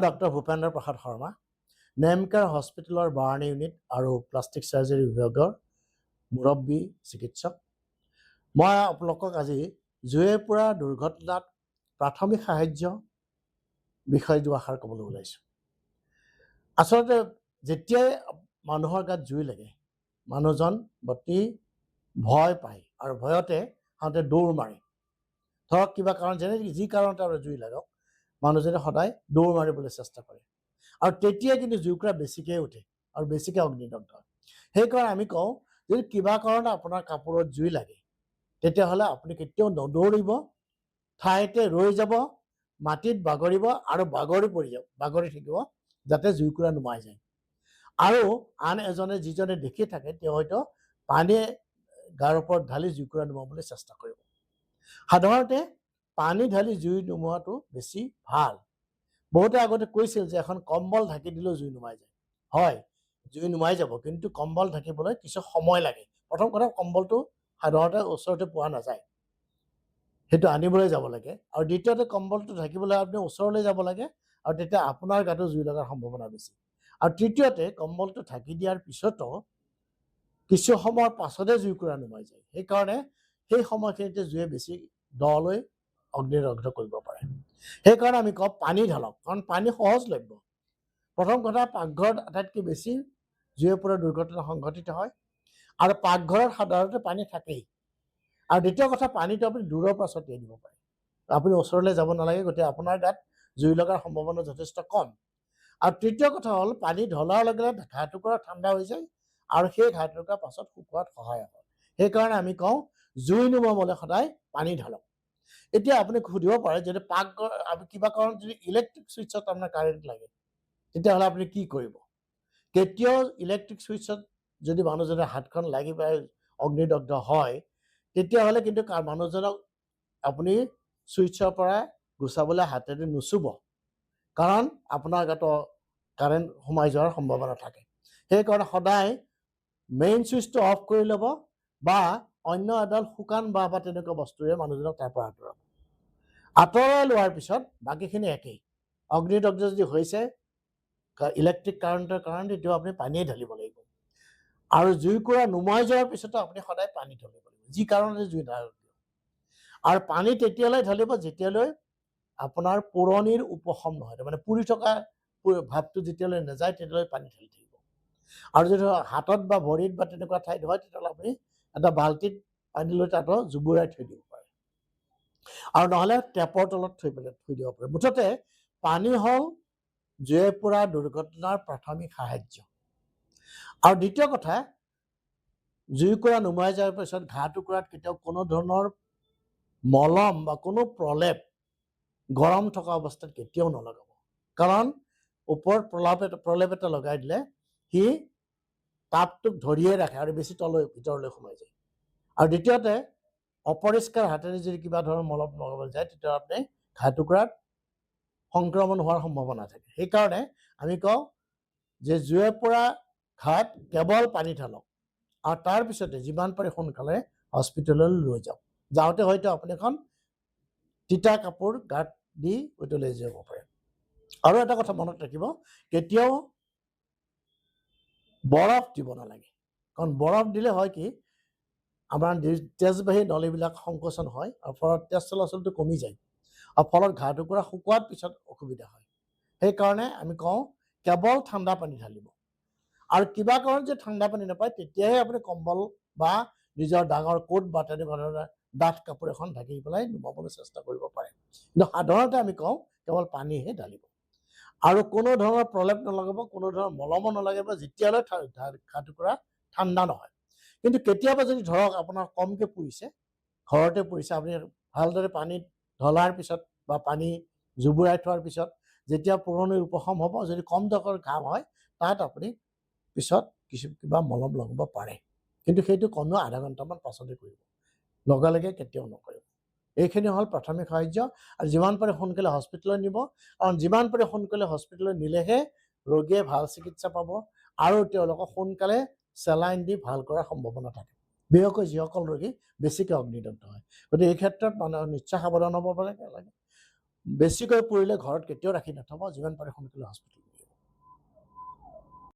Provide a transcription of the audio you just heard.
Doctor Bhupendra প্ৰসাদ শৰ্মা, নেমকেয়াৰ হস্পিটেলৰ burn unit আৰু plastic surgery বিভাগৰ মুৰব্বী চিকিৎসক। মই আপোনালোকক আজি জুয়ে পুৰা দুৰ্ঘটনাত প্ৰাথমিক সাহায্য বিষয় দুআষাৰ ক'বলৈ ওলাইছোঁ। আচলতে যেতিয়াই মানুহৰ গাত জুই লাগে, মানুহজন অতি ভয় পায় আৰু ভয়তে সাধাৰণতে দৌৰ মাৰে। ধৰক কিবা কাৰণ যেনে যি কাৰণতে আৰু জুই লাগক, মানুহজনে সদায় দৌৰ মাৰিবলৈ চেষ্টা কৰে আৰু তেতিয়া কিন্তু জুইকুৰা বেছিকৈ উঠে আৰু বেছিকৈ অগ্নিদগ্ধ হয়। সেইকাৰণে আমি কওঁ যদি কিবা কাৰণত আপোনাৰ কাপোৰত জুই লাগে, তেতিয়াহ'লে আপুনি কেতিয়াও নদৌৰিব, ঠাইতে ৰৈ যাব, মাটিত বাগৰিব আৰু বাগৰি থাকিব যাতে জুইকুৰা নুমাই যায়। আৰু আন এজনে যিজনে দেখি থাকে তেওঁ হয়তো পানী গাৰ ওপৰত ঢালি জুইকুৰা নুমাবলৈ চেষ্টা কৰিব। সাধাৰণতে পানী ঢালি জুই নুমুৱাটো বেছি ভাল। বহুতে আগতে কৈছিল যে এখন কম্বল ঢাকি দিলেও জুই নুমাই যায়। হয়, জুই নুমাই যাব, কিন্তু কম্বল ঢাকিবলৈ কিছু সময় লাগে। প্ৰথম কথা, কম্বলটো সাধাৰণতে ওচৰতে পোৱা নাযায়, সেইটো আনিবলৈ যাব লাগে। আৰু দ্বিতীয়তে, কম্বলটো ঢাকিবলৈ আপুনি ওচৰলৈ যাব লাগে আৰু তেতিয়া আপোনাৰ গাতো জুই লগাৰ সম্ভাৱনা বেছি। আৰু তৃতীয়তে, কম্বলটো ঢাকি দিয়াৰ পিছতো কিছু সময়ৰ পাছতে জুইকুৰা নুমাই যায়। সেইকাৰণে সেই সময়খিনিতে জুয়ে বেছি দলৈ অগ্নিদগ্ধ কৰিব পাৰে। সেইকাৰণে আমি কওঁ পানী ঢালক, কাৰণ পানী সহজলভ্য। প্ৰথম কথা, পাকঘৰত আটাইতকৈ বেছি জুয়ে পুৰা দুৰ্ঘটনা সংঘটিত হয় আৰু পাকঘৰত সাধাৰণতে পানী থাকেই। আৰু দ্বিতীয় কথা, পানীটো আপুনি দূৰৰ পৰা ছটিয়াই দিব পাৰে, আপুনি ওচৰলৈ যাব নালাগে, গতিকে আপোনাৰ গাত জুই লগাৰ সম্ভাৱনা যথেষ্ট কম। আৰু তৃতীয় কথা হ'ল, পানী ঢলাৰ লগে লগে ঘাঁ টুকুৰা ঠাণ্ডা হৈ যায় আৰু সেই ঘাঁ টুকুৰা পাছত শুকোৱাত সহায় হয়। সেইকাৰণে আমি কওঁ জুই নুমুৱাবলৈ সদায় পানী ঢালক। এতিয়া আপুনি সুধিব পাৰে, যদি পাকঘৰ কিবা কাৰণত যদি ইলেক্ট্ৰিক ছুইচত আপোনাৰ কাৰেণ্ট লাগে, তেতিয়াহ'লে আপুনি কি কৰিব? কেতিয়াও ইলেক্ট্ৰিক ছুইচত যদি মানুহজনৰ হাতখন লাগি পাই অগ্নিদগ্ধ হয়, তেতিয়াহ'লে কিন্তু মানুহজনক আপুনি ছুইচৰ পৰা গুচাবলৈ হাতেৰে নুচুব, কাৰণ আপোনাৰ গাতো কাৰেণ্ট সোমাই যোৱাৰ সম্ভাৱনা থাকে। সেইকাৰণে সদায় মেইন ছুইচটো অফ কৰি ল'ব বা অন্য এডাল শুকান বাঁহ বা তেনেকুৱা বস্তুৰে মানুহজনক তাৰ পৰা আঁতৰাব। আঁতৰাই লোৱাৰ পিছত বাকীখিনি একেই। অগ্নিদগ্ধ যদি হৈছে ইলেক্ট্ৰিক কাৰেণ্টৰ কাৰণে, তেতিয়া আপুনি পানীয়ে ঢালিব লাগিব। আৰু জুইকুৰা নুমাই যোৱাৰ পিছতো আপুনি সদায় পানী ঢালিব লাগিব, যি কাৰণতে জুই ঢালিব। আৰু পানী তেতিয়ালৈ ঢালিব যেতিয়ালৈ আপোনাৰ পুৰণিৰ উপশম নহয়, তাৰমানে পুৰি থকা ভাৱটো যেতিয়ালৈ নাযায় তেতিয়ালৈ পানী ঢালি থাকিব। আৰু যদি হাতত বা ভৰিত বা তেনেকুৱা ঠাইত হয়, তেতিয়াহ'লে আপুনি এটা বাল্টিত পানী লৈ তাত জুবুৰাই থৈ দিব পাৰে, আৰু নহ'লে টেপৰ তলত থৈ দিব পাৰে। মুঠতে পানী হ'ল জুয়ে পুৰা দুৰ্ঘটনাৰ প্ৰাথমিক সাহায্য। আৰু দ্বিতীয় কথা, জুইকুৰা নুমাই যোৱাৰ পিছত ঘাঁ টুকুৰাত কেতিয়াও কোনো ধৰণৰ মলম বা কোনো প্ৰলেপ গৰম থকা অৱস্থাত কেতিয়াও নলগাব, কাৰণ ওপৰত প্ৰলেপ এটা লগাই দিলে সি তাপটোক ধৰিয়ে ৰাখে আৰু বেছি ভিতৰলৈ সোমাই যায়। আৰু দ্বিতীয়তে, অপৰিষ্কাৰ হাতেৰে যদি কিবা ধৰণৰ মলম লগাবলৈ যায়, তেতিয়া আপুনি ঘাঁ টুকুৰাত সংক্ৰমণ হোৱাৰ সম্ভাৱনা থাকে। সেইকাৰণে আমি কওঁ যে জুয়ে পুৰা ঘাত কেৱল পানী ঢালক আৰু তাৰপিছতে যিমান পাৰি সোনকালে হস্পিটেললৈ লৈ যাওক। যাওঁতে হয়তো আপুনি এখন তিতা কাপোৰ গাত দি উতলাই যাব পাৰে। আৰু এটা কথা মনত ৰাখিব, কেতিয়াও বৰফ দিব নালাগে, কাৰণ বৰফ দিলে হয় কি, আমাৰ তেজবাহী নলীবিলাক সংকোচন হয় আৰু ফলত তেজ চলাচলটো কমি যায় আৰু ফলত ঘাঁ টুকুৰা শুকোৱাৰ পিছত অসুবিধা হয়। সেইকাৰণে আমি কওঁ কেৱল ঠাণ্ডা পানী ঢালিব। আৰু কিবা কাৰণত যে ঠাণ্ডা পানী নাপায়, তেতিয়াহে আপুনি কম্বল বা নিজৰ ডাঙৰ কোট বা তেনেকুৱা ধৰণৰ ডাঠ কাপোৰ এখন ঢাকি পেলাই নুমাবলৈ চেষ্টা কৰিব পাৰে। কিন্তু সাধাৰণতে আমি কওঁ কেৱল পানীহে ঢালিব আৰু কোনো ধৰণৰ প্ৰলেপ নলগাব, কোনো ধৰণৰ মলমো নলগাব যেতিয়ালৈ ঘাঁ টুকুৰা ঠাণ্ডা নহয়। কিন্তু কেতিয়াবা যদি ধৰক আপোনাৰ কমকৈ পুৰিছে, ঘৰতে পুৰিছে, আপুনি ভালদৰে পানীত ঢলাৰ পিছত বা পানী জুবুৰাই থোৱাৰ পিছত যেতিয়া পুৰণিৰ উপশম হ'ব, যদি কম ডোখৰ ঘাম হয়, তাত আপুনি পিছত কিবা মলম লগাব পাৰে, কিন্তু সেইটো কমেও আধা ঘণ্টামান পাছতে কৰিব, লগালগে কেতিয়াও নকৰিব। এইখিনি হ'ল প্ৰাথমিক সাহায্য। আৰু যিমান পাৰে সোনকালে হস্পিটেললৈ নিব, কাৰণ যিমান পাৰে সোনকালে হস্পিটেললৈ নিলেহে ৰোগীয়ে ভাল চিকিৎসা পাব আৰু তেওঁলোকক সোনকালে চেলাইন দি ভাল কৰাৰ সম্ভাৱনা থাকে, বিশেষকৈ যিসকল ৰোগী বেছিকৈ অগ্নিদগ্ধ হয়। গতিকে এই ক্ষেত্ৰত মানুহে নিশ্চয় সাৱধান হ'ব লাগে। বেছিকৈ পৰিলে ঘৰত কেতিয়াও ৰাখি নথ'ব, যিমান পাৰে সোনকালে হস্পিটেল